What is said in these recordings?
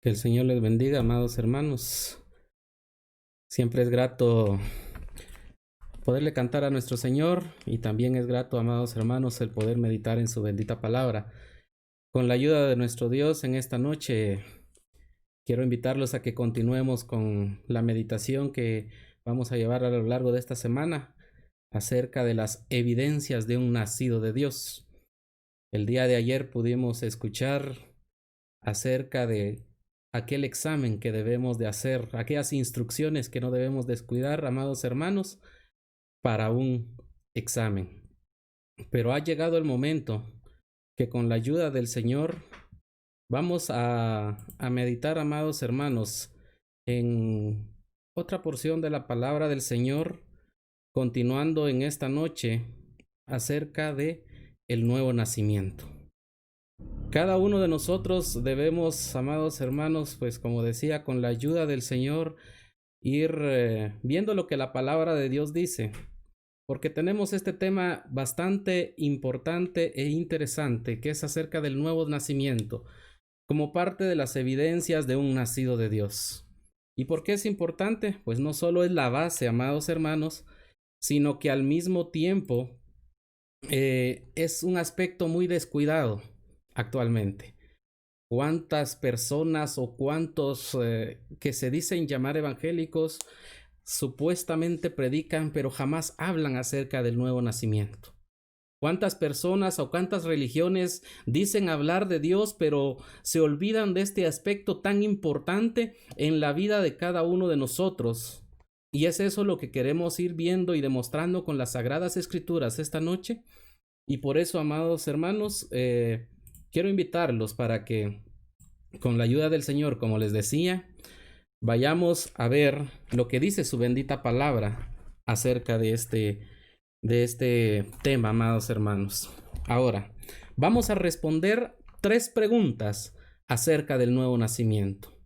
Que el Señor les bendiga, amados hermanos. Siempre es grato poderle cantar a nuestro Señor y también es grato, amados hermanos, el poder meditar en su bendita palabra. Con la ayuda de nuestro Dios en esta noche, quiero invitarlos a que continuemos con la meditación que vamos a llevar a lo largo de esta semana acerca de las evidencias de un nacido de Dios. El día de ayer pudimos escuchar acerca de aquel examen que debemos de hacer, aquellas instrucciones que no debemos descuidar, amados hermanos, para un examen. Pero ha llegado el momento que con la ayuda del Señor vamos a meditar, amados hermanos, en otra porción de la palabra del Señor, continuando en esta noche acerca de el nuevo nacimiento. Cada uno de nosotros debemos, amados hermanos, pues como decía, con la ayuda del Señor, ir viendo lo que la palabra de Dios dice, porque tenemos este tema bastante importante e interesante, que es acerca del nuevo nacimiento, como parte de las evidencias de un nacido de Dios. ¿Y por qué es importante? Pues no solo es la base, amados hermanos, sino que al mismo tiempo es un aspecto muy descuidado actualmente. ¿Cuántas personas o cuántos que se dicen llamar evangélicos supuestamente predican, pero jamás hablan acerca del nuevo nacimiento? ¿Cuántas personas o cuántas religiones dicen hablar de Dios, pero se olvidan de este aspecto tan importante en la vida de cada uno de nosotros? Y es eso lo que queremos ir viendo y demostrando con las Sagradas Escrituras esta noche. Y por eso, amados hermanos, quiero invitarlos para que, con la ayuda del Señor, como les decía, vayamos a ver lo que dice su bendita palabra acerca de este tema, amados hermanos. Ahora, vamos a responder 3 preguntas acerca del nuevo nacimiento.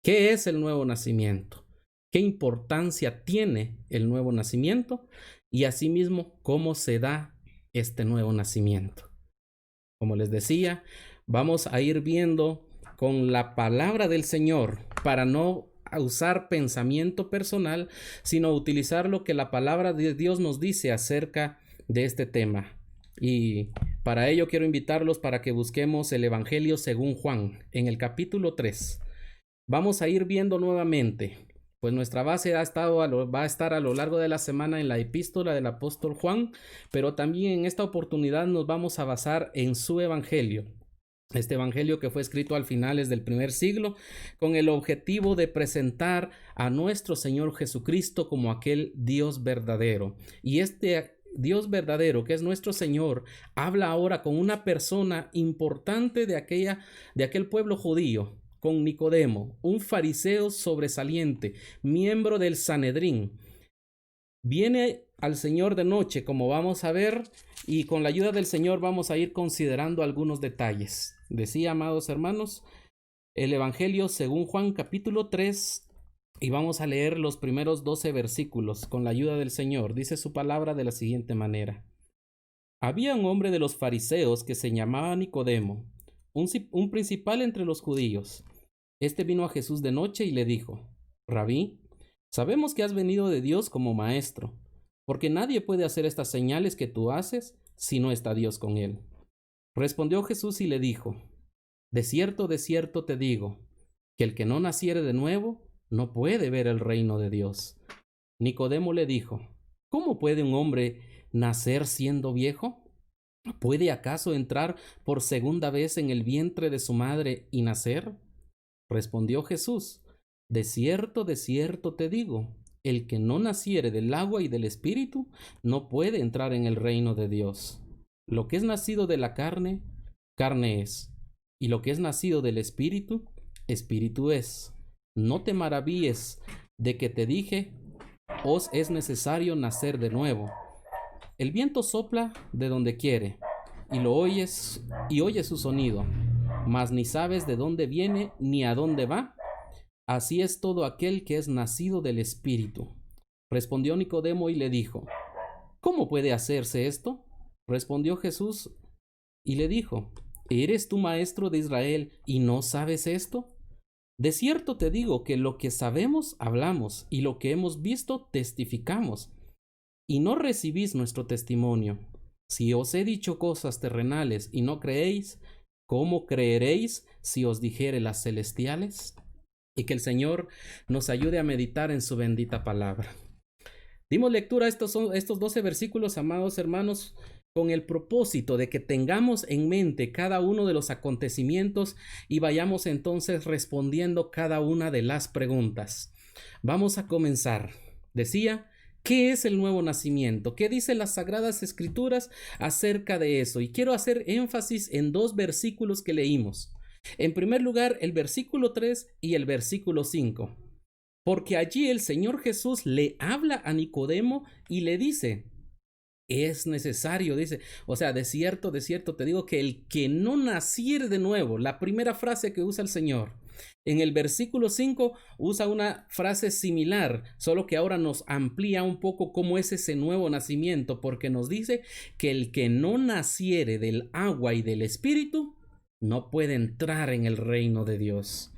¿Qué es el nuevo nacimiento? ¿Qué importancia tiene el nuevo nacimiento? Y asimismo, ¿cómo se da este nuevo nacimiento? Como les decía, vamos a ir viendo con la palabra del Señor para no usar pensamiento personal, sino utilizar lo que la palabra de Dios nos dice acerca de este tema. Y para ello quiero invitarlos para que busquemos el Evangelio según Juan, en el capítulo 3. Vamos a ir viendo nuevamente, pues nuestra base va a estar a lo largo de la semana en la epístola del apóstol Juan, pero también en esta oportunidad nos vamos a basar en su evangelio. Este evangelio que fue escrito al finales del primer siglo con el objetivo de presentar a nuestro Señor Jesucristo como aquel Dios verdadero. Y este Dios verdadero, que es nuestro Señor, habla ahora con una persona importante de aquel pueblo judío, con Nicodemo, un fariseo sobresaliente, miembro del Sanedrín. Viene al Señor de noche, como vamos a ver, y con la ayuda del Señor vamos a ir considerando algunos detalles. Decía, amados hermanos, el Evangelio según Juan capítulo 3, y vamos a leer los primeros 12 versículos con la ayuda del Señor. Dice su palabra de la siguiente manera. Había un hombre de los fariseos que se llamaba Nicodemo, un principal entre los judíos. Este vino a Jesús de noche y le dijo, Rabí, sabemos que has venido de Dios como maestro, porque nadie puede hacer estas señales que tú haces si no está Dios con él. Respondió Jesús y le dijo, de cierto te digo, que el que no naciere de nuevo no puede ver el reino de Dios. Nicodemo le dijo, ¿cómo puede un hombre nacer siendo viejo? ¿Puede acaso entrar por segunda vez en el vientre de su madre y nacer? Respondió Jesús, de cierto te digo, el que no naciere del agua y del espíritu no puede entrar en el reino de Dios. Lo que es nacido de la carne, carne es, y lo que es nacido del espíritu, espíritu es. No te maravilles de que te dije, os es necesario nacer de nuevo. El viento sopla de donde quiere, y lo oyes, y oyes su sonido, mas ni sabes de dónde viene ni a dónde va. Así es todo aquel que es nacido del Espíritu. Respondió Nicodemo y le dijo, ¿cómo puede hacerse esto? Respondió Jesús y le dijo, ¿eres tú maestro de Israel y no sabes esto? De cierto te digo que lo que sabemos hablamos y lo que hemos visto testificamos, y no recibís nuestro testimonio. Si os he dicho cosas terrenales y no creéis, ¿cómo creeréis si os dijere las celestiales? Y que el Señor nos ayude a meditar en su bendita palabra. Dimos lectura a estos 12 versículos, amados hermanos, con el propósito de que tengamos en mente cada uno de los acontecimientos y vayamos entonces respondiendo cada una de las preguntas. Vamos a comenzar. Decía, ¿qué es el nuevo nacimiento? ¿Qué dicen las Sagradas Escrituras acerca de eso? Y quiero hacer énfasis en dos versículos que leímos. En primer lugar, el versículo 3 y el versículo 5. Porque allí el Señor Jesús le habla a Nicodemo y le dice, es necesario, dice, o sea, de cierto te digo que el que no naciere de nuevo, la primera frase que usa el Señor. En el versículo 5 usa una frase similar, solo que ahora nos amplía un poco cómo es ese nuevo nacimiento, porque nos dice que el que no naciere del agua y del Espíritu no puede entrar en el reino de Dios.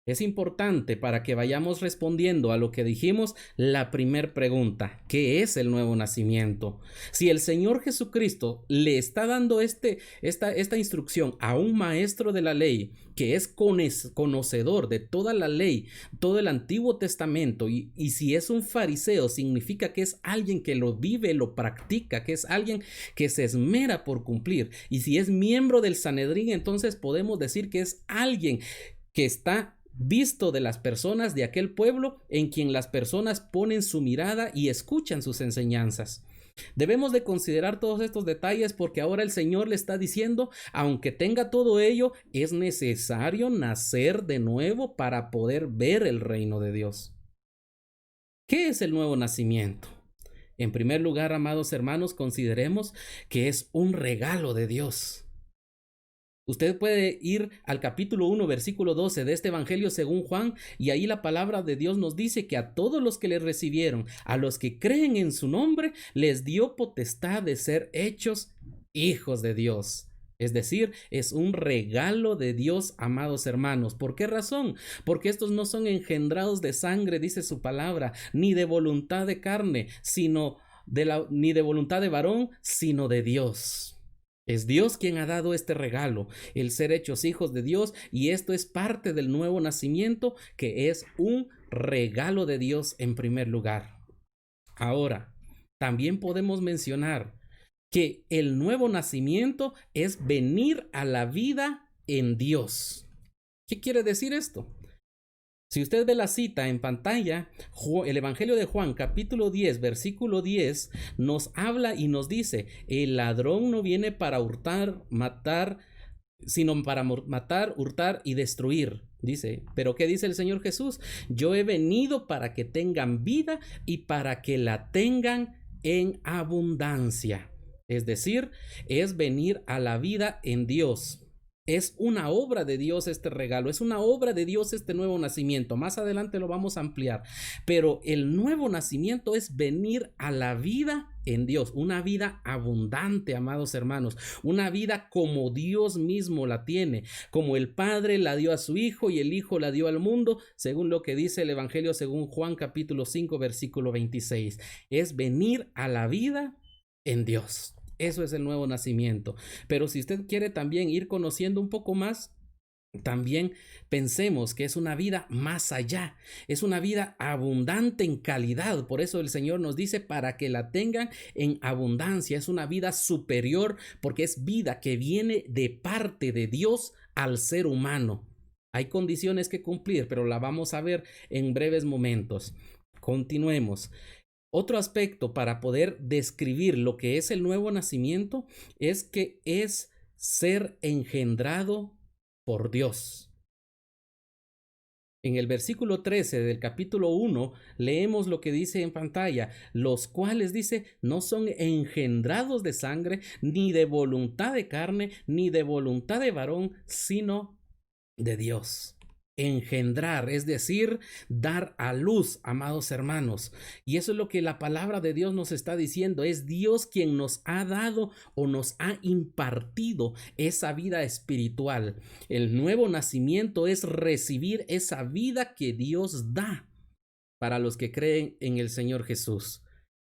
Es importante para que vayamos respondiendo a lo que dijimos la primera pregunta, ¿qué es el nuevo nacimiento? Si el Señor Jesucristo le está dando esta instrucción a un maestro de la ley que es conocedor de toda la ley, todo el Antiguo Testamento, y si es un fariseo, significa que es alguien que lo vive, lo practica, que es alguien que se esmera por cumplir. Y si es miembro del Sanedrín, entonces podemos decir que es alguien que está visto de las personas de aquel pueblo, en quien las personas ponen su mirada y escuchan sus enseñanzas. Debemos de considerar todos estos detalles porque ahora el Señor le está diciendo, aunque tenga todo ello, es necesario nacer de nuevo para poder ver el reino de Dios. ¿Qué es el nuevo nacimiento? En primer lugar, amados hermanos, consideremos que es un regalo de Dios. Usted puede ir al capítulo 1, versículo 12 de este Evangelio según Juan, y ahí la palabra de Dios nos dice que a todos los que le recibieron, a los que creen en su nombre, les dio potestad de ser hechos hijos de Dios. Es decir, es un regalo de Dios, amados hermanos. ¿Por qué razón? Porque estos no son engendrados de sangre, dice su palabra, ni de voluntad de carne, ni de voluntad de varón, sino de Dios. Es Dios quien ha dado este regalo, el ser hechos hijos de Dios, y esto es parte del nuevo nacimiento, que es un regalo de Dios en primer lugar. Ahora, también podemos mencionar que el nuevo nacimiento es venir a la vida en Dios. ¿Qué quiere decir esto? Si usted ve la cita en pantalla, el Evangelio de Juan, capítulo 10, versículo 10, nos habla y nos dice, el ladrón no viene para matar, sino para matar, hurtar y destruir. Dice, pero ¿qué dice el Señor Jesús? Yo he venido para que tengan vida y para que la tengan en abundancia. Es decir, es venir a la vida en Dios. Es una obra de Dios este regalo, es una obra de Dios este nuevo nacimiento. Más adelante lo vamos a ampliar, pero el nuevo nacimiento es venir a la vida en Dios, una vida abundante, amados hermanos, una vida como Dios mismo la tiene, como el Padre la dio a su Hijo y el Hijo la dio al mundo, según lo que dice el Evangelio según Juan capítulo 5 versículo 26. Es venir a la vida en Dios. Eso es el nuevo nacimiento. Pero si usted quiere también ir conociendo un poco más, también pensemos que es una vida más allá, es una vida abundante en calidad. Por eso el Señor nos dice para que la tengan en abundancia. Es una vida superior porque es vida que viene de parte de Dios al ser humano. Hay condiciones que cumplir, pero la vamos a ver en breves momentos. Continuemos. Otro aspecto para poder describir lo que es el nuevo nacimiento es que es ser engendrado por Dios. En el versículo 13 del capítulo 1 leemos lo que dice en pantalla, los cuales dice no son engendrados de sangre, ni de voluntad de carne, ni de voluntad de varón, sino de Dios. engendrar, es decir, dar a luz, amados hermanos. Y eso es lo que la palabra de Dios nos está diciendo. Es Dios quien nos ha dado o nos ha impartido esa vida espiritual. El nuevo nacimiento es recibir esa vida que Dios da para los que creen en el Señor Jesús.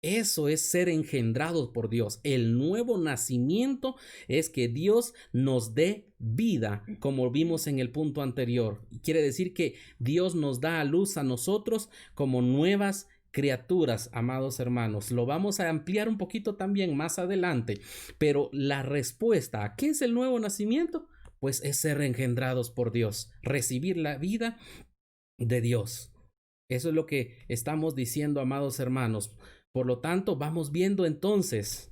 Eso es ser engendrados por Dios. El nuevo nacimiento es que Dios nos dé vida, como vimos en el punto anterior. Quiere decir que Dios nos da a luz a nosotros como nuevas criaturas, amados hermanos. Lo vamos a ampliar un poquito también más adelante, pero la respuesta a ¿qué es el nuevo nacimiento? Pues es ser engendrados por Dios, recibir la vida de Dios. Eso es lo que estamos diciendo, amados hermanos. Por lo tanto, vamos viendo entonces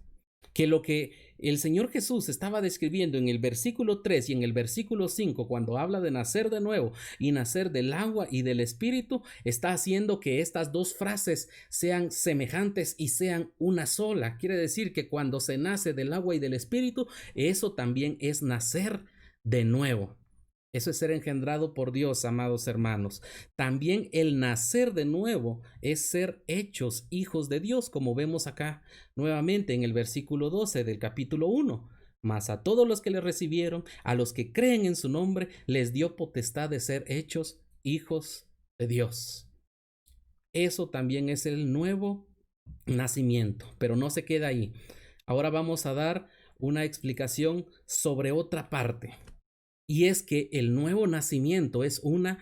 que lo que el Señor Jesús estaba describiendo en el versículo 3 y en el versículo 5, cuando habla de nacer de nuevo y nacer del agua y del Espíritu, está haciendo que estas dos frases sean semejantes y sean una sola. Quiere decir que cuando se nace del agua y del Espíritu, eso también es nacer de nuevo. Eso es ser engendrado por Dios, amados hermanos. También el nacer de nuevo es ser hechos hijos de Dios, como vemos acá nuevamente en el versículo 12 del capítulo 1. Mas a todos los que le recibieron, a los que creen en su nombre, les dio potestad de ser hechos hijos de Dios. Eso también es el nuevo nacimiento, pero no se queda ahí. Ahora vamos a dar una explicación sobre otra parte. Y es que el nuevo nacimiento es una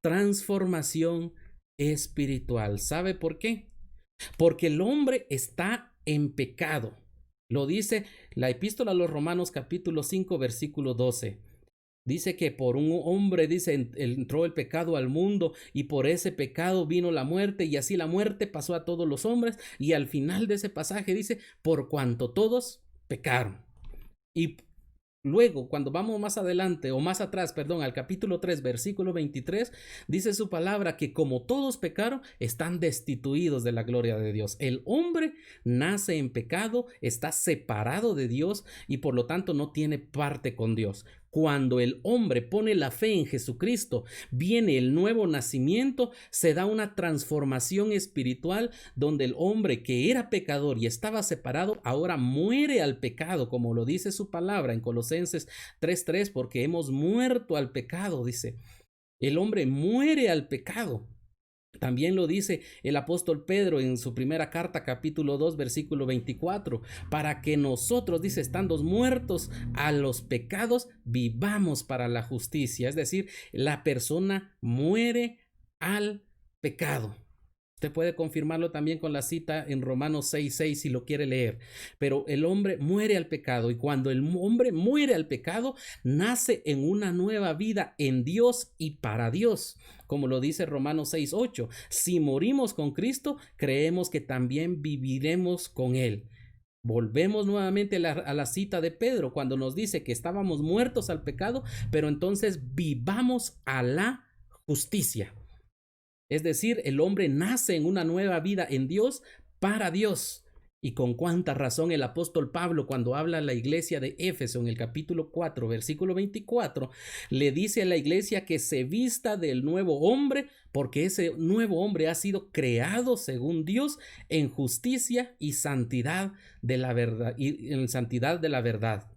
transformación espiritual. ¿Sabe por qué? Porque el hombre está en pecado. Lo dice la epístola a los Romanos capítulo 5 versículo 12. Dice que por un hombre, dice, entró el pecado al mundo y por ese pecado vino la muerte y así la muerte pasó a todos los hombres, y al final de ese pasaje dice, por cuanto todos pecaron. Y luego, cuando vamos más adelante o más atrás, perdón, al capítulo 3, versículo 23, dice su palabra que como todos pecaron, están destituidos de la gloria de Dios. El hombre nace en pecado, está separado de Dios y por lo tanto no tiene parte con Dios. Cuando el hombre pone la fe en Jesucristo, viene el nuevo nacimiento, se da una transformación espiritual donde el hombre que era pecador y estaba separado, ahora muere al pecado, como lo dice su palabra en Colosenses 3:3, porque hemos muerto al pecado, dice. El hombre muere al pecado. También lo dice el apóstol Pedro en su primera carta, capítulo 2, versículo 24, para que nosotros, dice, estando muertos a los pecados, vivamos para la justicia. Es decir, la persona muere al pecado. Usted puede confirmarlo también con la cita en Romanos 6:6 si lo quiere leer. Pero el hombre muere al pecado, y cuando el hombre muere al pecado, nace en una nueva vida en Dios y para Dios. Como lo dice Romanos 6:8. Si morimos con Cristo, creemos que también viviremos con Él. Volvemos nuevamente a la cita de Pedro cuando nos dice que estábamos muertos al pecado, pero entonces vivamos a la justicia. Es decir, el hombre nace en una nueva vida en Dios para Dios. Y con cuánta razón el apóstol Pablo, cuando habla a la iglesia de Éfeso en el capítulo 4, versículo 24, le dice a la iglesia que se vista del nuevo hombre, porque ese nuevo hombre ha sido creado según Dios en justicia y santidad de la verdad, y en santidad de la verdad.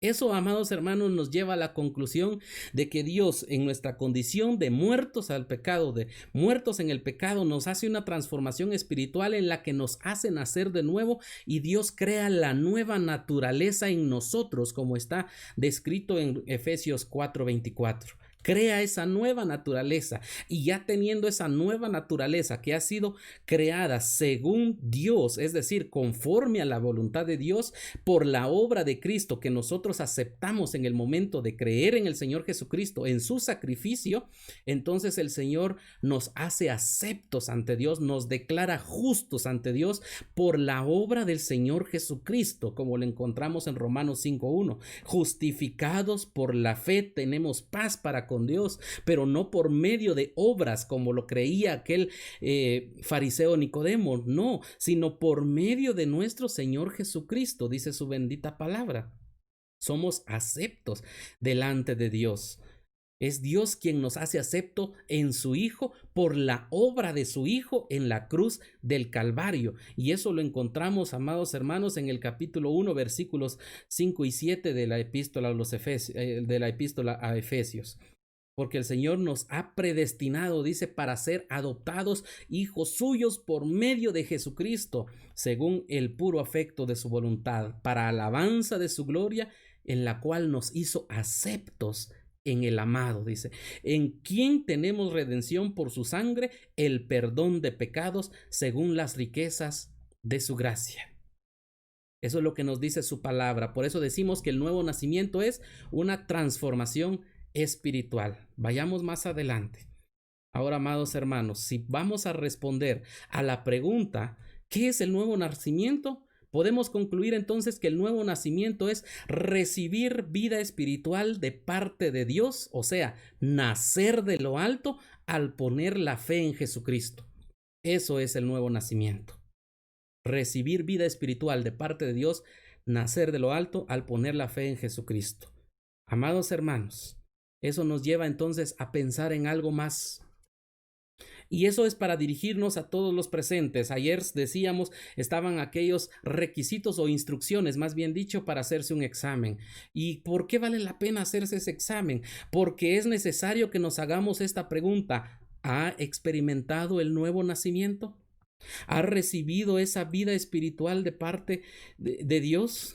Eso, amados hermanos, nos lleva a la conclusión de que Dios, en nuestra condición de muertos al pecado, de muertos en el pecado, nos hace una transformación espiritual en la que nos hace nacer de nuevo, y Dios crea la nueva naturaleza en nosotros, como está descrito en Efesios 4:24. Crea esa nueva naturaleza, y ya teniendo esa nueva naturaleza que ha sido creada según Dios, es decir, conforme a la voluntad de Dios, por la obra de Cristo que nosotros aceptamos en el momento de creer en el Señor Jesucristo, en su sacrificio, entonces el Señor nos hace aceptos ante Dios, nos declara justos ante Dios por la obra del Señor Jesucristo, como lo encontramos en Romanos 5:1. Justificados por la fe tenemos paz para con Dios, pero no por medio de obras como lo creía aquel fariseo Nicodemo, no, sino por medio de nuestro Señor Jesucristo, dice su bendita palabra. Somos aceptos delante de Dios. Es Dios quien nos hace acepto en su Hijo por la obra de su Hijo en la cruz del Calvario. Y eso lo encontramos, amados hermanos, en el capítulo 1, versículos 5 y 7 de la epístola a Efesios. Porque el Señor nos ha predestinado, dice, para ser adoptados hijos suyos por medio de Jesucristo, según el puro afecto de su voluntad, para alabanza de su gloria, en la cual nos hizo aceptos en el amado, dice, en quien tenemos redención por su sangre, el perdón de pecados, según las riquezas de su gracia. Eso es lo que nos dice su palabra. Por eso decimos que el nuevo nacimiento es una transformación espiritual. Vayamos más adelante. Ahora, amados hermanos, si vamos a responder a la pregunta, ¿qué es el nuevo nacimiento? Podemos concluir entonces que el nuevo nacimiento es recibir vida espiritual de parte de Dios, o sea, nacer de lo alto al poner la fe en Jesucristo. Eso es el nuevo nacimiento. Recibir vida espiritual de parte de Dios, nacer de lo alto al poner la fe en Jesucristo. Amados hermanos, eso nos lleva entonces a pensar en algo más. Y eso es para dirigirnos a todos los presentes. Ayer decíamos, estaban aquellos requisitos o instrucciones, más bien dicho, para hacerse un examen. ¿Y por qué vale la pena hacerse ese examen? Porque es necesario que nos hagamos esta pregunta. ¿Ha experimentado el nuevo nacimiento? ¿Ha recibido esa vida espiritual de parte de Dios?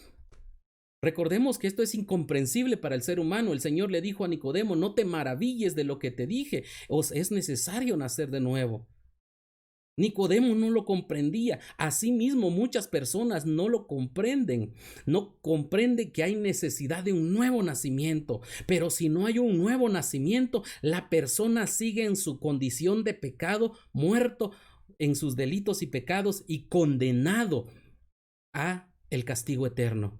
Recordemos que esto es incomprensible para el ser humano. El Señor le dijo a Nicodemo, no te maravilles de lo que te dije, os es necesario nacer de nuevo. Nicodemo no lo comprendía. Asimismo, muchas personas no lo comprenden. No comprenden que hay necesidad de un nuevo nacimiento. Pero si no hay un nuevo nacimiento, la persona sigue en su condición de pecado, muerto en sus delitos y pecados y condenado a el castigo eterno.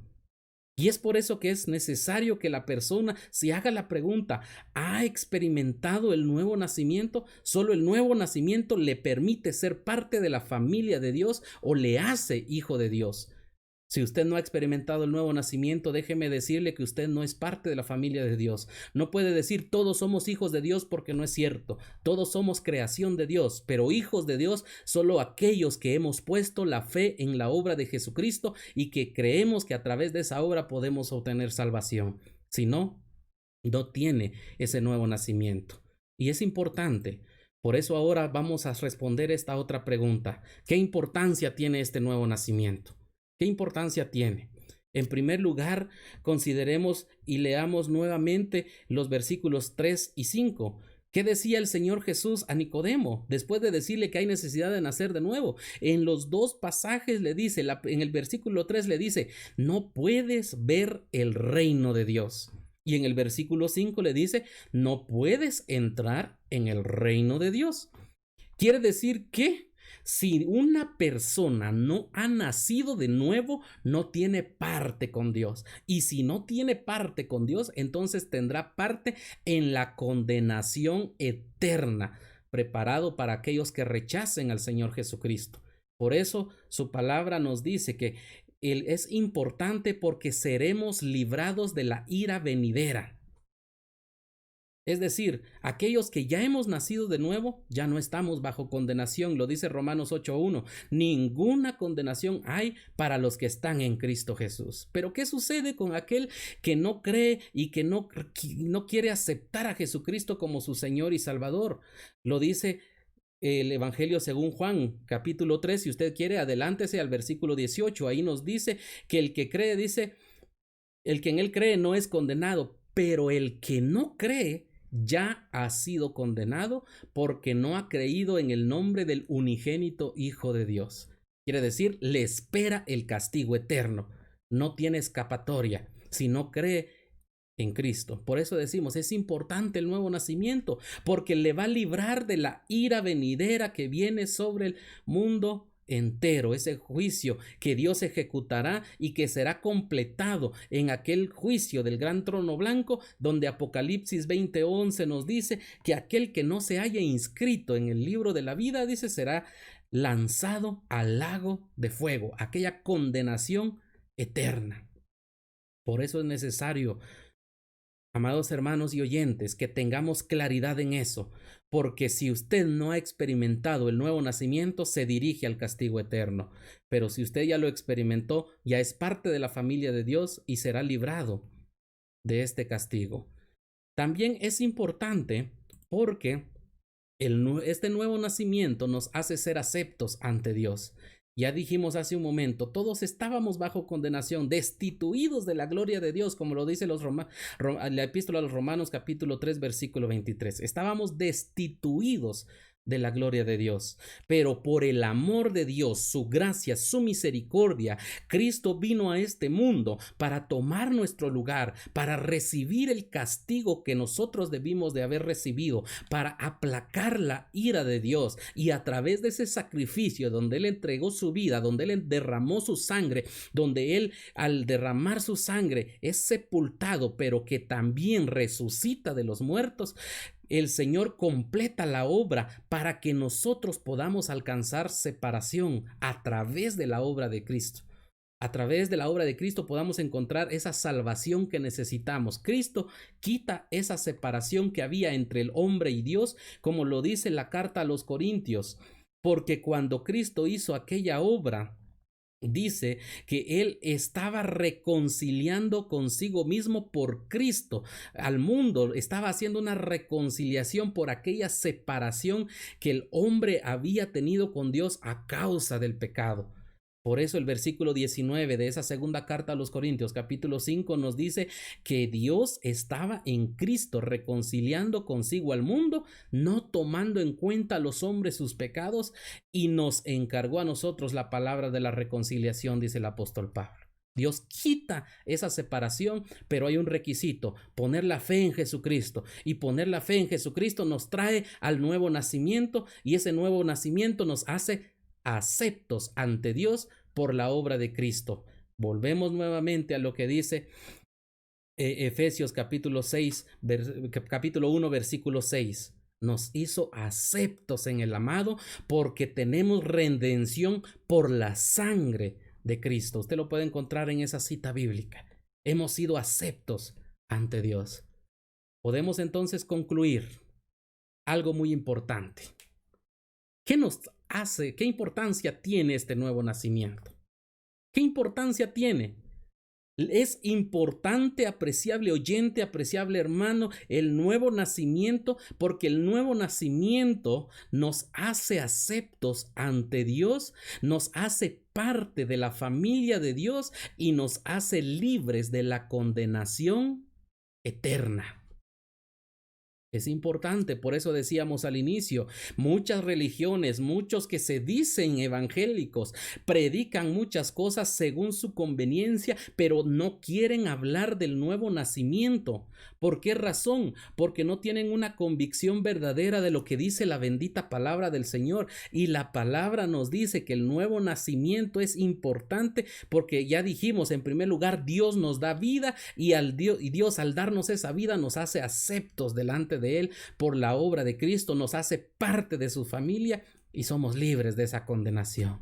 Y es por eso que es necesario que la persona se haga la pregunta, ¿ha experimentado el nuevo nacimiento? ¿Solo el nuevo nacimiento le permite ser parte de la familia de Dios o le hace hijo de Dios? Si usted no ha experimentado el nuevo nacimiento, déjeme decirle que usted no es parte de la familia de Dios. No puede decir todos somos hijos de Dios porque no es cierto. Todos somos creación de Dios, pero hijos de Dios solo aquellos que hemos puesto la fe en la obra de Jesucristo y que creemos que a través de esa obra podemos obtener salvación. Si no, no tiene ese nuevo nacimiento. Y es importante. Por eso ahora vamos a responder esta otra pregunta. ¿Qué importancia tiene este nuevo nacimiento? ¿Qué importancia tiene? En primer lugar, consideremos y leamos nuevamente los versículos 3 y 5. ¿Qué decía el Señor Jesús a después de decirle que hay necesidad de nacer de nuevo? En los dos pasajes le dice, en el versículo 3 le dice, no puedes ver el reino de Dios. Y en el versículo 5 le dice, no puedes entrar en el reino de Dios. Quiere decir que si una persona no ha nacido de nuevo, no tiene parte con Dios. Y si no tiene parte con Dios, entonces tendrá parte en la condenación eterna, preparado para aquellos que rechacen al Señor Jesucristo. Por eso su palabra nos dice que Él es importante porque seremos librados de la ira venidera. Es decir, aquellos que ya hemos nacido de nuevo, ya no estamos bajo condenación, lo dice Romanos 8:1. Ninguna condenación hay para los que están en Cristo Jesús. Pero ¿qué sucede con aquel que no cree y que no quiere aceptar a Jesucristo como su Señor y Salvador? Lo dice el Evangelio según Juan, capítulo 3. Si usted quiere, adelántese al versículo 18. Ahí nos dice que el que cree, dice, el que en él cree no es condenado, pero el que no cree ya ha sido condenado porque no ha creído en el nombre del unigénito Hijo de Dios. Quiere decir, le espera el castigo eterno. No tiene escapatoria si no cree en Cristo. Por eso decimos, es importante el nuevo nacimiento, porque le va a librar de la ira venidera que viene sobre el mundo entero, ese juicio que Dios ejecutará y que será completado en aquel juicio del gran trono blanco, donde Apocalipsis 20:11 nos dice que aquel que no se haya inscrito en el libro de la vida, dice, será lanzado al lago de fuego, aquella condenación eterna. Por eso es necesario Amados hermanos y oyentes, que tengamos claridad en eso, porque si usted no ha experimentado el nuevo nacimiento, se dirige al castigo eterno. Pero si usted ya lo experimentó, ya es parte de la familia de Dios y será librado de este castigo. También es importante porque este nuevo nacimiento nos hace ser aceptos ante Dios. Ya dijimos hace un momento, todos estábamos bajo condenación, destituidos de la gloria de Dios, como lo dice la epístola a los Romanos capítulo 3 versículo 23. Estábamos destituidos de la gloria de Dios, pero por el amor de Dios, su gracia, su misericordia, Cristo vino a este mundo para tomar nuestro lugar, para recibir el castigo que nosotros debimos de haber recibido, para aplacar la ira de Dios, y a través de ese sacrificio donde Él entregó su vida, donde Él derramó su sangre, donde Él al derramar su sangre es sepultado, pero que también resucita de los muertos, el Señor completa la obra para que nosotros podamos alcanzar separación a través de la obra de Cristo. A través de la obra de Cristo podamos encontrar esa salvación que necesitamos. Cristo quita esa separación que había entre el hombre y Dios, como lo dice la carta a los Corintios, porque cuando Cristo hizo aquella obra, dice que Él estaba reconciliando consigo mismo por Cristo al mundo, estaba haciendo una reconciliación por aquella separación que el hombre había tenido con Dios a causa del pecado. Por eso el versículo 19 de esa segunda carta a los Corintios, capítulo 5, nos dice que Dios estaba en Cristo reconciliando consigo al mundo, no tomando en cuenta a los hombres sus pecados, y nos encargó a nosotros la palabra de la reconciliación, dice el apóstol Pablo. Dios quita esa separación, pero hay un requisito: poner la fe en Jesucristo. Y poner la fe en Jesucristo nos trae al nuevo nacimiento, y ese nuevo nacimiento nos hace aceptos ante Dios por la obra de Cristo. Volvemos nuevamente a lo que dice Efesios capítulo 1 versículo 6. Nos hizo aceptos en el amado porque tenemos redención por la sangre de Cristo. Usted lo puede encontrar en esa cita bíblica. Hemos sido aceptos ante Dios. Podemos entonces concluir algo muy importante. ¿Qué nos hace? ¿Qué importancia tiene este nuevo nacimiento? ¿Qué importancia tiene? Es importante, apreciable oyente, apreciable hermano, el nuevo nacimiento, porque el nuevo nacimiento nos hace aceptos ante Dios, nos hace parte de la familia de Dios y nos hace libres de la condenación eterna. Es importante, por eso decíamos al inicio, muchas religiones, muchos que se dicen evangélicos, predican muchas cosas según su conveniencia, pero no quieren hablar del nuevo nacimiento. ¿Por qué razón? Porque no tienen una convicción verdadera de lo que dice la bendita palabra del Señor. Y la palabra nos dice que el nuevo nacimiento es importante porque ya dijimos, en primer lugar, Dios nos da vida y Dios al darnos esa vida nos hace aceptos delante de Él por la obra de Cristo, nos hace parte de su familia y somos libres de esa condenación.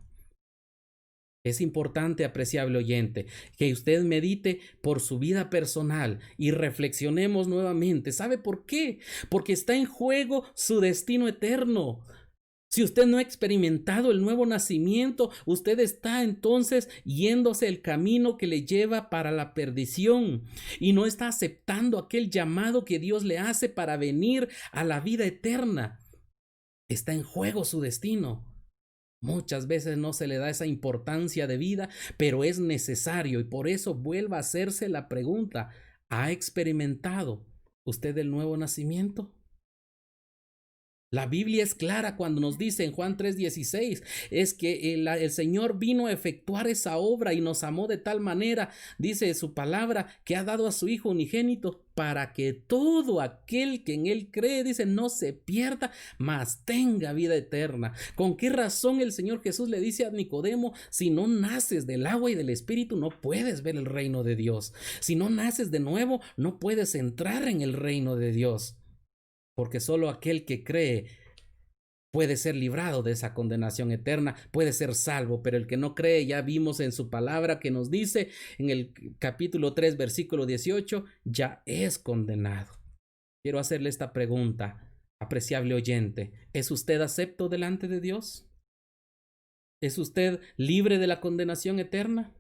Es importante, apreciable oyente, que usted medite por su vida personal y reflexionemos nuevamente. ¿Sabe por qué? Porque está en juego su destino eterno. Si usted no ha experimentado el nuevo nacimiento, usted está entonces yéndose el camino que le lleva para la perdición y no está aceptando aquel llamado que Dios le hace para venir a la vida eterna. Está en juego su destino. Muchas veces no se le da esa importancia de vida, pero es necesario, y por eso vuelva a hacerse la pregunta: ¿ha experimentado usted el nuevo nacimiento? La Biblia es clara cuando nos dice en Juan 3:16, es que el Señor vino a efectuar esa obra y nos amó de tal manera, dice su palabra, que ha dado a su Hijo unigénito para que todo aquel que en Él cree, dice, no se pierda, mas tenga vida eterna. ¿Con qué razón el Señor Jesús le dice a Nicodemo: si no naces del agua y del Espíritu, no puedes ver el reino de Dios? Si no naces de nuevo, no puedes entrar en el reino de Dios. Porque solo aquel que cree puede ser librado de esa condenación eterna, puede ser salvo, pero el que no cree, ya vimos en su palabra que nos dice en el capítulo 3, versículo 18, ya es condenado. Quiero hacerle esta pregunta, apreciable oyente, ¿es usted acepto delante de Dios? ¿Es usted libre de la condenación eterna?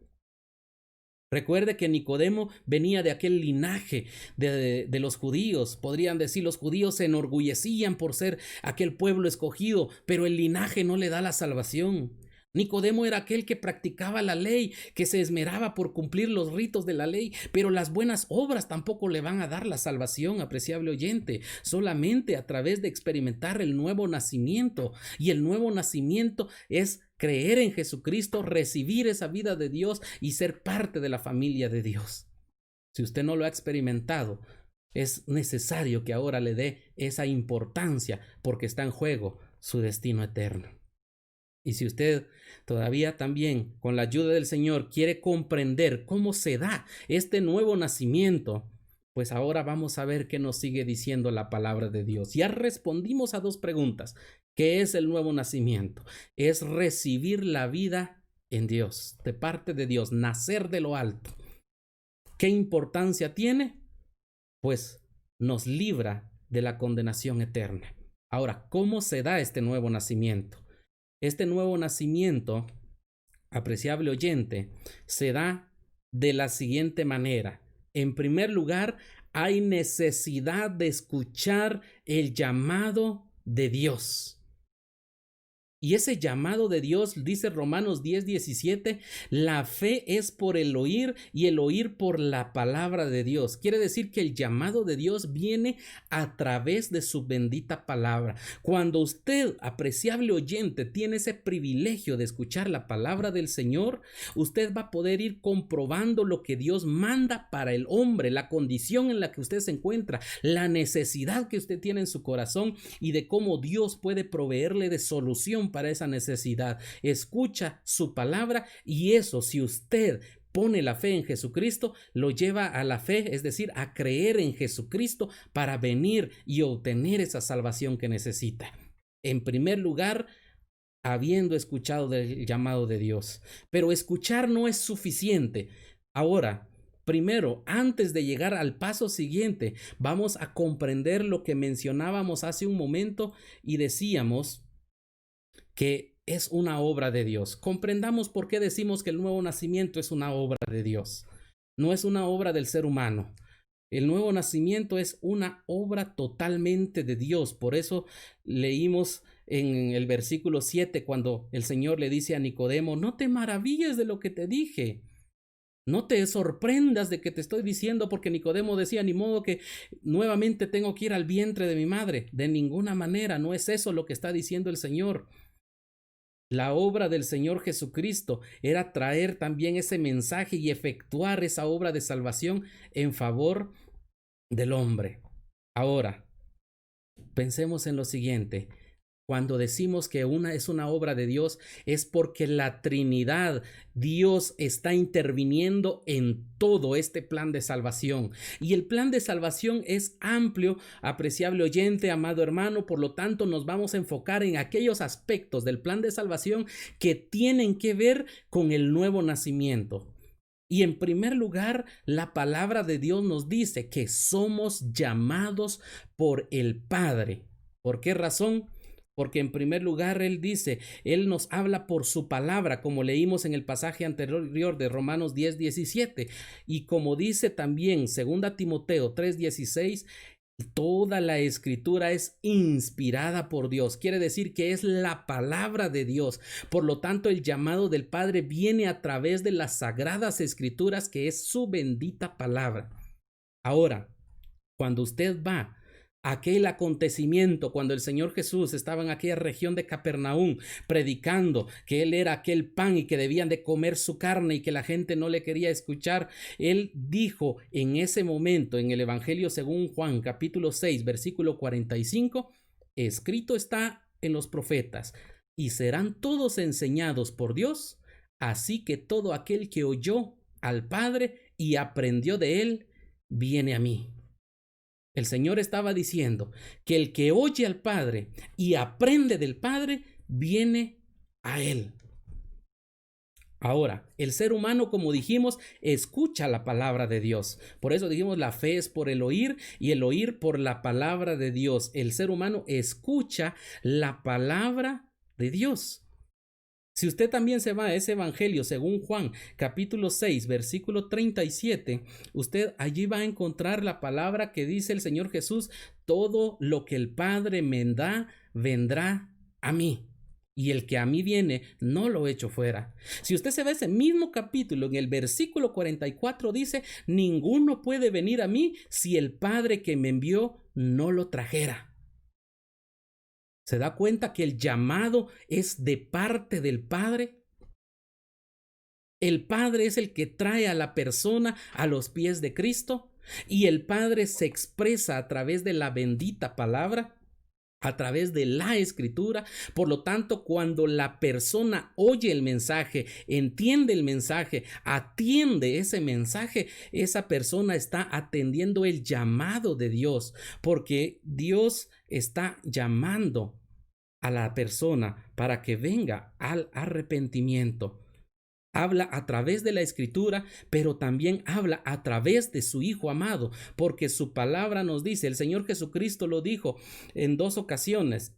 Recuerde que Nicodemo venía de aquel linaje de los judíos. Podrían decir, los judíos se enorgullecían por ser aquel pueblo escogido, pero el linaje no le da la salvación. Nicodemo era aquel que practicaba la ley, que se esmeraba por cumplir los ritos de la ley, pero las buenas obras tampoco le van a dar la salvación, apreciable oyente, solamente a través de experimentar el nuevo nacimiento. Y el nuevo nacimiento es creer en Jesucristo, recibir esa vida de Dios y ser parte de la familia de Dios. Si usted no lo ha experimentado, es necesario que ahora le dé esa importancia porque está en juego su destino eterno. Y si usted todavía también, con la ayuda del Señor, quiere comprender cómo se da este nuevo nacimiento, pues ahora vamos a ver qué nos sigue diciendo la palabra de Dios. Ya respondimos a dos preguntas. ¿Qué es el nuevo nacimiento? Es recibir la vida en Dios, de parte de Dios, nacer de lo alto. ¿Qué importancia tiene? Pues nos libra de la condenación eterna. Ahora, ¿cómo se da este nuevo nacimiento? Este nuevo nacimiento, apreciable oyente, se da de la siguiente manera. En primer lugar, hay necesidad de escuchar el llamado de Dios. Y ese llamado de Dios, dice Romanos 10:17, la fe es por el oír y el oír por la palabra de Dios. Quiere decir que el llamado de Dios viene a través de su bendita palabra. Cuando usted, apreciable oyente, tiene ese privilegio de escuchar la palabra del Señor, usted va a poder ir comprobando lo que Dios manda para el hombre, la condición en la que usted se encuentra, la necesidad que usted tiene en su corazón y de cómo Dios puede proveerle de solución para esa necesidad. Escucha su palabra y eso, si usted pone la fe en Jesucristo, lo lleva a la fe, es decir, a creer en Jesucristo para venir y obtener esa salvación que necesita. En primer lugar, habiendo escuchado del llamado de Dios. Pero escuchar no es suficiente. Ahora, primero, antes de llegar al paso siguiente, vamos a comprender lo que mencionábamos hace un momento y decíamos que es una obra de Dios. Comprendamos por qué decimos que el nuevo nacimiento es una obra de Dios. No es una obra del ser humano. El nuevo nacimiento es una obra totalmente de Dios. Por eso leímos en el versículo 7 cuando el Señor le dice a Nicodemo, no te maravilles de lo que te dije. No te sorprendas de que te estoy diciendo, porque Nicodemo decía, ni modo que nuevamente tengo que ir al vientre de mi madre. De ninguna manera, no es eso lo que está diciendo el Señor. La obra del Señor Jesucristo era traer también ese mensaje y efectuar esa obra de salvación en favor del hombre. Ahora, pensemos en lo siguiente. Cuando decimos que una es una obra de Dios, es porque la Trinidad, Dios está interviniendo en todo este plan de salvación. Y el plan de salvación es amplio, apreciable oyente, amado hermano, por lo tanto nos vamos a enfocar en aquellos aspectos del plan de salvación que tienen que ver con el nuevo nacimiento. Y en primer lugar, la palabra de Dios nos dice que somos llamados por el Padre. ¿Por qué razón? Porque en primer lugar Él dice, Él nos habla por su palabra, como leímos en el pasaje anterior de Romanos 10:17. Y como dice también 2 Timoteo 3:16, toda la escritura es inspirada por Dios. Quiere decir que es la palabra de Dios. Por lo tanto, el llamado del Padre viene a través de las sagradas escrituras, que es su bendita palabra. Ahora, cuando usted va aquel acontecimiento cuando el Señor Jesús estaba en aquella región de Capernaum predicando que Él era aquel pan y que debían de comer su carne y que la gente no le quería escuchar, Él dijo en ese momento en el Evangelio según Juan capítulo 6 versículo 45, escrito está en los profetas, y serán todos enseñados por Dios, así que todo aquel que oyó al Padre y aprendió de Él, viene a mí. El Señor estaba diciendo que el que oye al Padre y aprende del Padre, viene a Él. Ahora, el ser humano, como dijimos, escucha la palabra de Dios. Por eso dijimos, la fe es por el oír y el oír por la palabra de Dios. El ser humano escucha la palabra de Dios. Si usted también se va a ese evangelio según Juan, capítulo 6, versículo 37, usted allí va a encontrar la palabra que dice el Señor Jesús: todo lo que el Padre me da, vendrá a mí. Y el que a mí viene, no lo echo fuera. Si usted se ve ese mismo capítulo, en el versículo 44 dice: ninguno puede venir a mí si el Padre que me envió no lo trajera. ¿Se da cuenta que el llamado es de parte del Padre? El Padre es el que trae a la persona a los pies de Cristo, y el Padre se expresa a través de la bendita palabra, a través de la Escritura. Por lo tanto, cuando la persona oye el mensaje, entiende el mensaje, atiende ese mensaje, esa persona está atendiendo el llamado de Dios, porque Dios está llamando a la persona para que venga al arrepentimiento. Habla a través de la Escritura, pero también habla a través de su Hijo amado, porque su palabra nos dice, el Señor Jesucristo lo dijo en 2 ocasiones.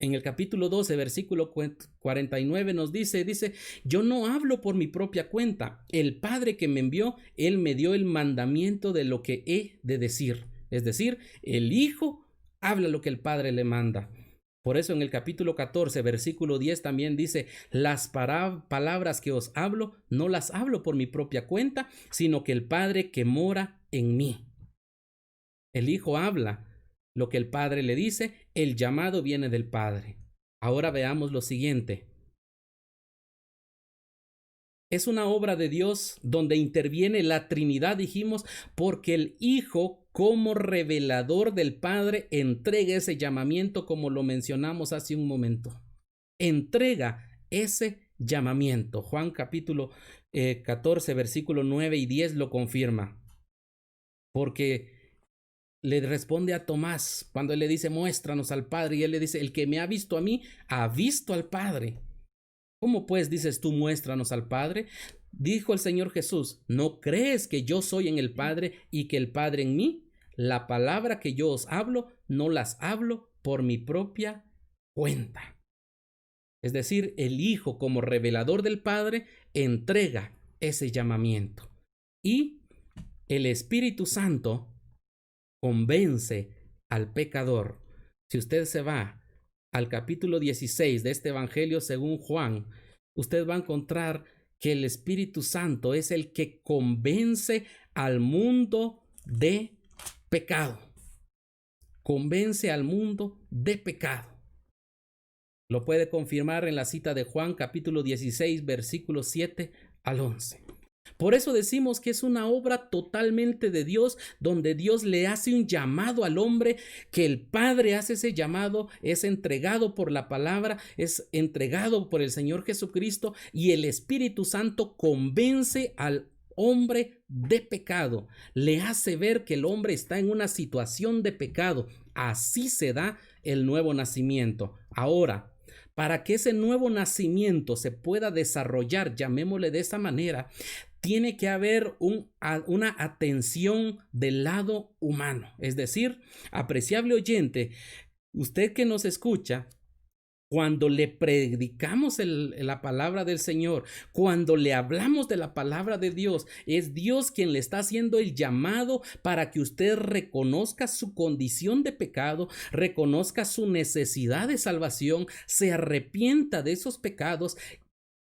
En el capítulo 12, versículo 49 nos dice, yo no hablo por mi propia cuenta. El Padre que me envió, Él me dio el mandamiento de lo que he de decir. Es decir, el Hijo habla lo que el Padre le manda. Por eso en el capítulo 14, versículo 10 también dice, las palabras que os hablo, no las hablo por mi propia cuenta, sino que el Padre que mora en mí. El Hijo habla lo que el Padre le dice, el llamado viene del Padre. Ahora veamos lo siguiente. Es una obra de Dios donde interviene la Trinidad, dijimos, porque el Hijo, como revelador del Padre, entrega ese llamamiento, como lo mencionamos hace un momento. Entrega ese llamamiento. Juan capítulo 14, versículo 9 y 10 lo confirma. Porque le responde a Tomás cuando él le dice, muéstranos al Padre, y él le dice, el que me ha visto a mí, ha visto al Padre. ¿Cómo pues dices tú, muéstranos al Padre? Dijo el Señor Jesús, ¿no crees que yo soy en el Padre y que el Padre en mí? La palabra que yo os hablo, no las hablo por mi propia cuenta. Es decir, el Hijo, como revelador del Padre, entrega ese llamamiento. Y el Espíritu Santo convence al pecador. Si usted se va al capítulo 16 de este Evangelio según Juan, usted va a encontrar que el Espíritu Santo es el que convence al mundo de pecado. Convence al mundo de pecado. Lo puede confirmar en la cita de Juan capítulo 16 versículos 7 al 11. Por eso decimos que es una obra totalmente de Dios, donde Dios le hace un llamado al hombre, que el Padre hace ese llamado, es entregado por la palabra, es entregado por el Señor Jesucristo, y el Espíritu Santo convence al hombre de pecado, le hace ver que el hombre está en una situación de pecado. Así se da el nuevo nacimiento. Ahora, para que ese nuevo nacimiento se pueda desarrollar, llamémosle de esa manera, tiene que haber una atención del lado humano. Es decir, apreciable oyente, usted que nos escucha, cuando le predicamos la palabra del Señor, cuando le hablamos de la palabra de Dios, es Dios quien le está haciendo el llamado para que usted reconozca su condición de pecado, reconozca su necesidad de salvación, se arrepienta de esos pecados,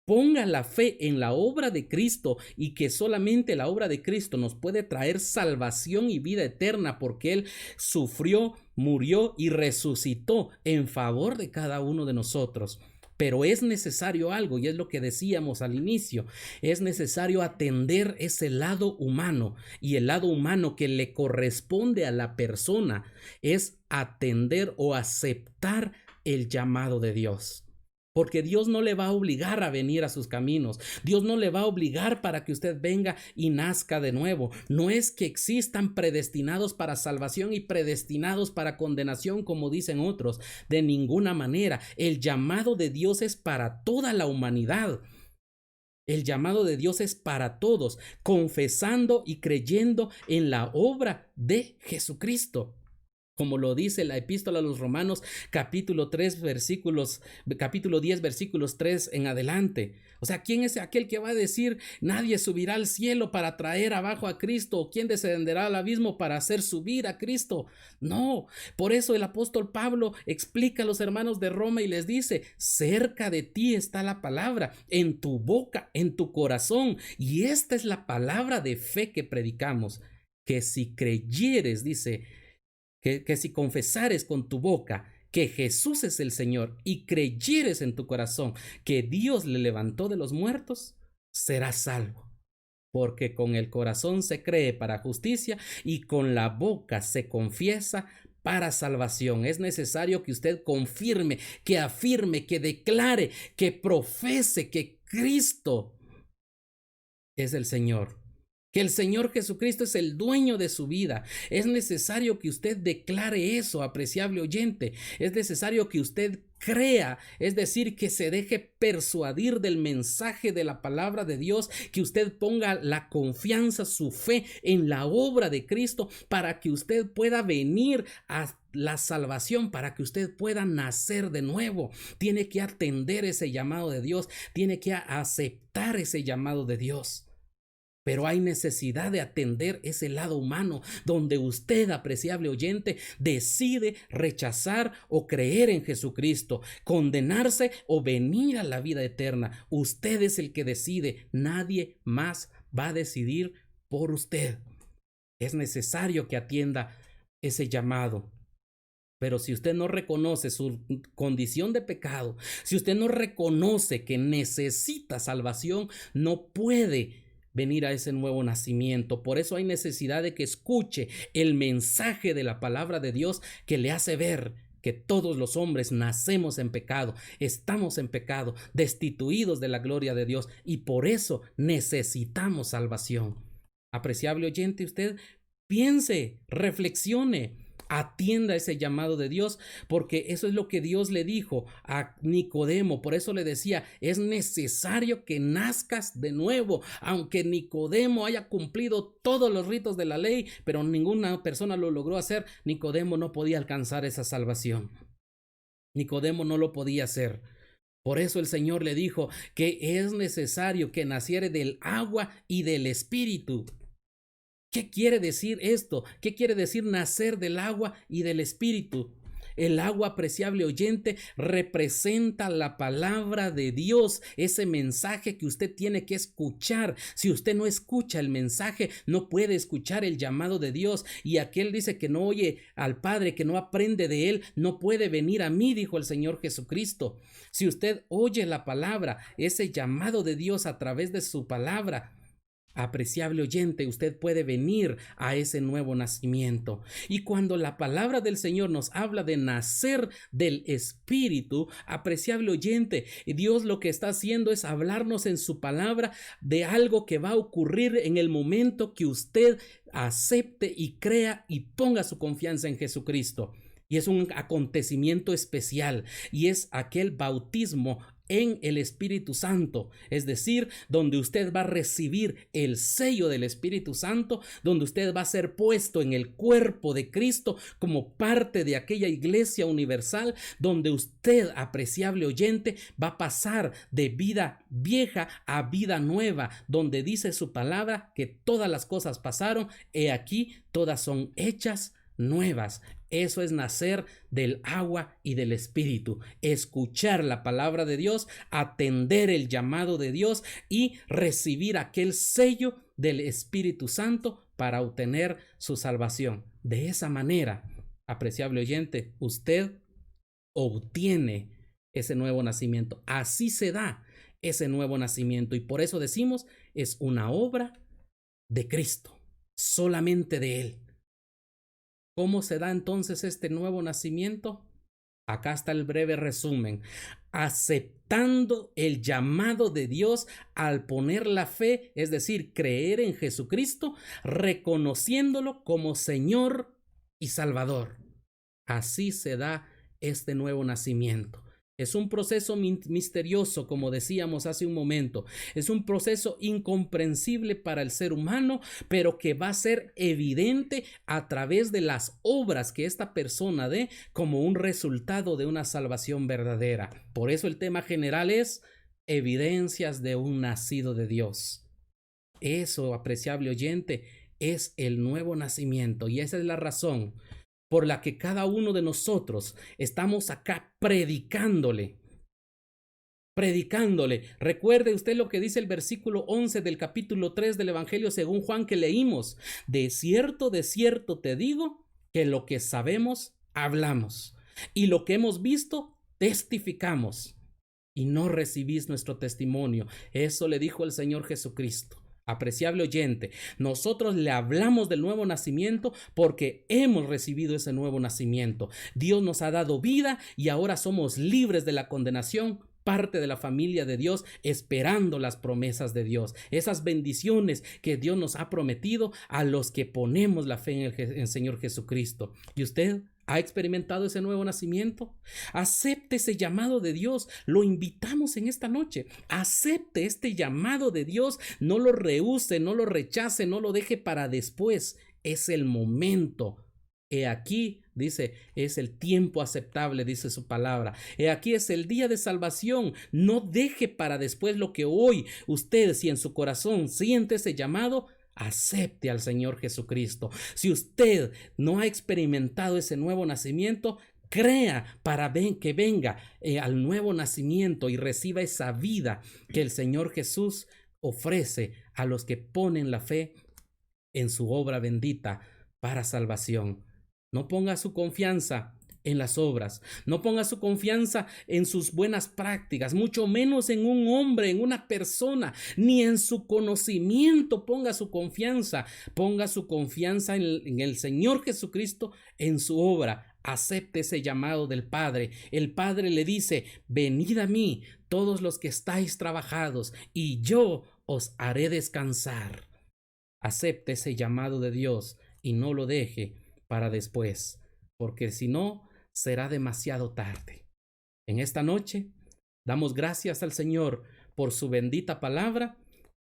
ponga la fe en la obra de Cristo, y que solamente la obra de Cristo nos puede traer salvación y vida eterna, porque Él sufrió, murió y resucitó en favor de cada uno de nosotros. Pero es necesario algo, y es lo que decíamos al inicio, es necesario atender ese lado humano, y el lado humano que le corresponde a la persona es atender o aceptar el llamado de Dios. Porque Dios no le va a obligar a venir a sus caminos. Dios no le va a obligar para que usted venga y nazca de nuevo. No es que existan predestinados para salvación y predestinados para condenación, como dicen otros. De ninguna manera. El llamado de Dios es para toda la humanidad. El llamado de Dios es para todos, confesando y creyendo en la obra de Jesucristo. Como lo dice la epístola a los Romanos, capítulo 10, versículos 3 en adelante. O sea, ¿quién es aquel que va a decir, nadie subirá al cielo para traer abajo a Cristo? ¿O quién descenderá al abismo para hacer subir a Cristo? No, por eso el apóstol Pablo explica a los hermanos de Roma y les dice, cerca de ti está la palabra, en tu boca, en tu corazón. Y esta es la palabra de fe que predicamos, que si creyeres, dice, que si confesares con tu boca que Jesús es el Señor y creyeres en tu corazón que Dios le levantó de los muertos, serás salvo. Porque con el corazón se cree para justicia y con la boca se confiesa para salvación. Es necesario que usted confirme, que afirme, que declare, que profese que Cristo es el Señor. Que el Señor Jesucristo es el dueño de su vida. Es necesario que usted declare eso, apreciable oyente. Es necesario que usted crea, es decir, que se deje persuadir del mensaje de la palabra de Dios, que usted ponga la confianza, su fe en la obra de Cristo para que usted pueda venir a la salvación, para que usted pueda nacer de nuevo. Tiene que atender ese llamado de Dios, tiene que aceptar ese llamado de Dios. Pero hay necesidad de atender ese lado humano, donde usted, apreciable oyente, decide rechazar o creer en Jesucristo, condenarse o venir a la vida eterna. Usted es el que decide, nadie más va a decidir por usted. Es necesario que atienda ese llamado. Pero si usted no reconoce su condición de pecado, si usted no reconoce que necesita salvación, no puede venir a ese nuevo nacimiento. Por eso hay necesidad de que escuche el mensaje de la palabra de Dios que le hace ver que todos los hombres nacemos en pecado, estamos en pecado, destituidos de la gloria de Dios y por eso necesitamos salvación. Apreciable oyente, usted piense, reflexione, atienda ese llamado de Dios, porque eso es lo que Dios le dijo a Nicodemo. Por eso le decía, es necesario que nazcas de nuevo. Aunque Nicodemo haya cumplido todos los ritos de la ley, pero ninguna persona lo logró hacer, Nicodemo no podía alcanzar esa salvación. Nicodemo no lo podía hacer. Por eso el Señor le dijo que es necesario que naciere del agua y del espíritu. ¿Qué quiere decir esto? ¿Qué quiere decir nacer del agua y del espíritu? El agua, apreciable oyente, representa la palabra de Dios, ese mensaje que usted tiene que escuchar. Si usted no escucha el mensaje, no puede escuchar el llamado de Dios. Y aquel dice que no oye al Padre, que no aprende de él, no puede venir a mí, dijo el Señor Jesucristo. Si usted oye la palabra, ese llamado de Dios a través de su palabra, apreciable oyente, usted puede venir a ese nuevo nacimiento. Y cuando la palabra del Señor nos habla de nacer del Espíritu, apreciable oyente, Dios lo que está haciendo es hablarnos en su palabra de algo que va a ocurrir en el momento que usted acepte y crea y ponga su confianza en Jesucristo. Y es un acontecimiento especial y es aquel bautismo en el Espíritu Santo, es decir, donde usted va a recibir el sello del Espíritu Santo, donde usted va a ser puesto en el cuerpo de Cristo como parte de aquella iglesia universal, donde usted, apreciable oyente, va a pasar de vida vieja a vida nueva, donde dice su palabra que todas las cosas pasaron, he aquí todas son hechas nuevas. Eso es nacer del agua y del espíritu, escuchar la palabra de Dios, atender el llamado de Dios y recibir aquel sello del Espíritu Santo para obtener su salvación. De esa manera, apreciable oyente, usted obtiene ese nuevo nacimiento. Así se da ese nuevo nacimiento y por eso decimos, es una obra de Cristo, solamente de Él. ¿Cómo se da entonces este nuevo nacimiento? Acá está el breve resumen. Aceptando el llamado de Dios al poner la fe, es decir, creer en Jesucristo, reconociéndolo como Señor y Salvador. Así se da este nuevo nacimiento. Es un proceso misterioso, como decíamos hace un momento. Es un proceso incomprensible para el ser humano, pero que va a ser evidente a través de las obras que esta persona dé como un resultado de una salvación verdadera. Por eso el tema general es evidencias de un nacido de Dios. Eso, apreciable oyente, es el nuevo nacimiento, y esa es la razón por la que cada uno de nosotros estamos acá predicándole. Recuerde usted lo que dice el versículo 11 del capítulo 3 del Evangelio según Juan que leímos. De cierto te digo que lo que sabemos, hablamos. Y lo que hemos visto, testificamos. Y no recibís nuestro testimonio. Eso le dijo el Señor Jesucristo. Apreciable oyente, nosotros le hablamos del nuevo nacimiento porque hemos recibido ese nuevo nacimiento. Dios nos ha dado vida y ahora somos libres de la condenación, parte de la familia de Dios, esperando las promesas de Dios, esas bendiciones que Dios nos ha prometido a los que ponemos la fe en el Señor Jesucristo. ¿Y usted ha experimentado ese nuevo nacimiento? Acepte ese llamado de Dios. Lo invitamos en esta noche. Acepte este llamado de Dios. No lo rehúse, no lo rechace, no lo deje para después. Es el momento. He aquí, dice, es el tiempo aceptable, dice su palabra. He aquí es el día de salvación. No deje para después lo que hoy usted, si en su corazón siente ese llamado, acepte al Señor Jesucristo. Si usted no ha experimentado ese nuevo nacimiento, crea para que venga al nuevo nacimiento y reciba esa vida que el Señor Jesús ofrece a los que ponen la fe en su obra bendita para salvación. No ponga su confianza en las obras, no ponga su confianza en sus buenas prácticas, mucho menos en un hombre, en una persona, ni en su conocimiento ponga su confianza en el Señor Jesucristo, en su obra. Acepte ese llamado del Padre. El Padre le dice: venid a mí todos los que estáis trabajados y yo os haré descansar. Acepte ese llamado de Dios y no lo deje para después, porque si no, será demasiado tarde. En esta noche, damos gracias al Señor por su bendita palabra,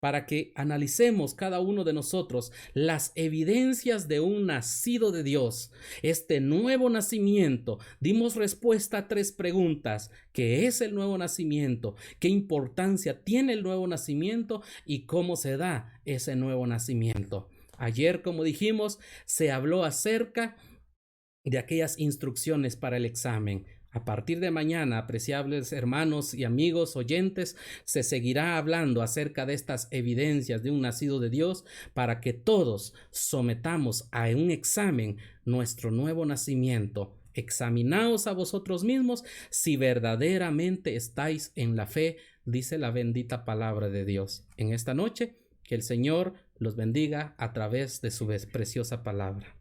para que analicemos cada uno de nosotros las evidencias de un nacido de Dios, este nuevo nacimiento. Dimos respuesta a 3 preguntas: ¿qué es el nuevo nacimiento? ¿Qué importancia tiene el nuevo nacimiento? ¿Y cómo se da ese nuevo nacimiento? Ayer, como dijimos, se habló acerca de aquellas instrucciones para el examen. A partir de mañana, apreciables hermanos y amigos oyentes, se seguirá hablando acerca de estas evidencias de un nacido de Dios para que todos sometamos a un examen nuestro nuevo nacimiento. Examinaos a vosotros mismos si verdaderamente estáis en la fe, dice la bendita palabra de Dios. En esta noche, que el Señor los bendiga a través de su preciosa palabra.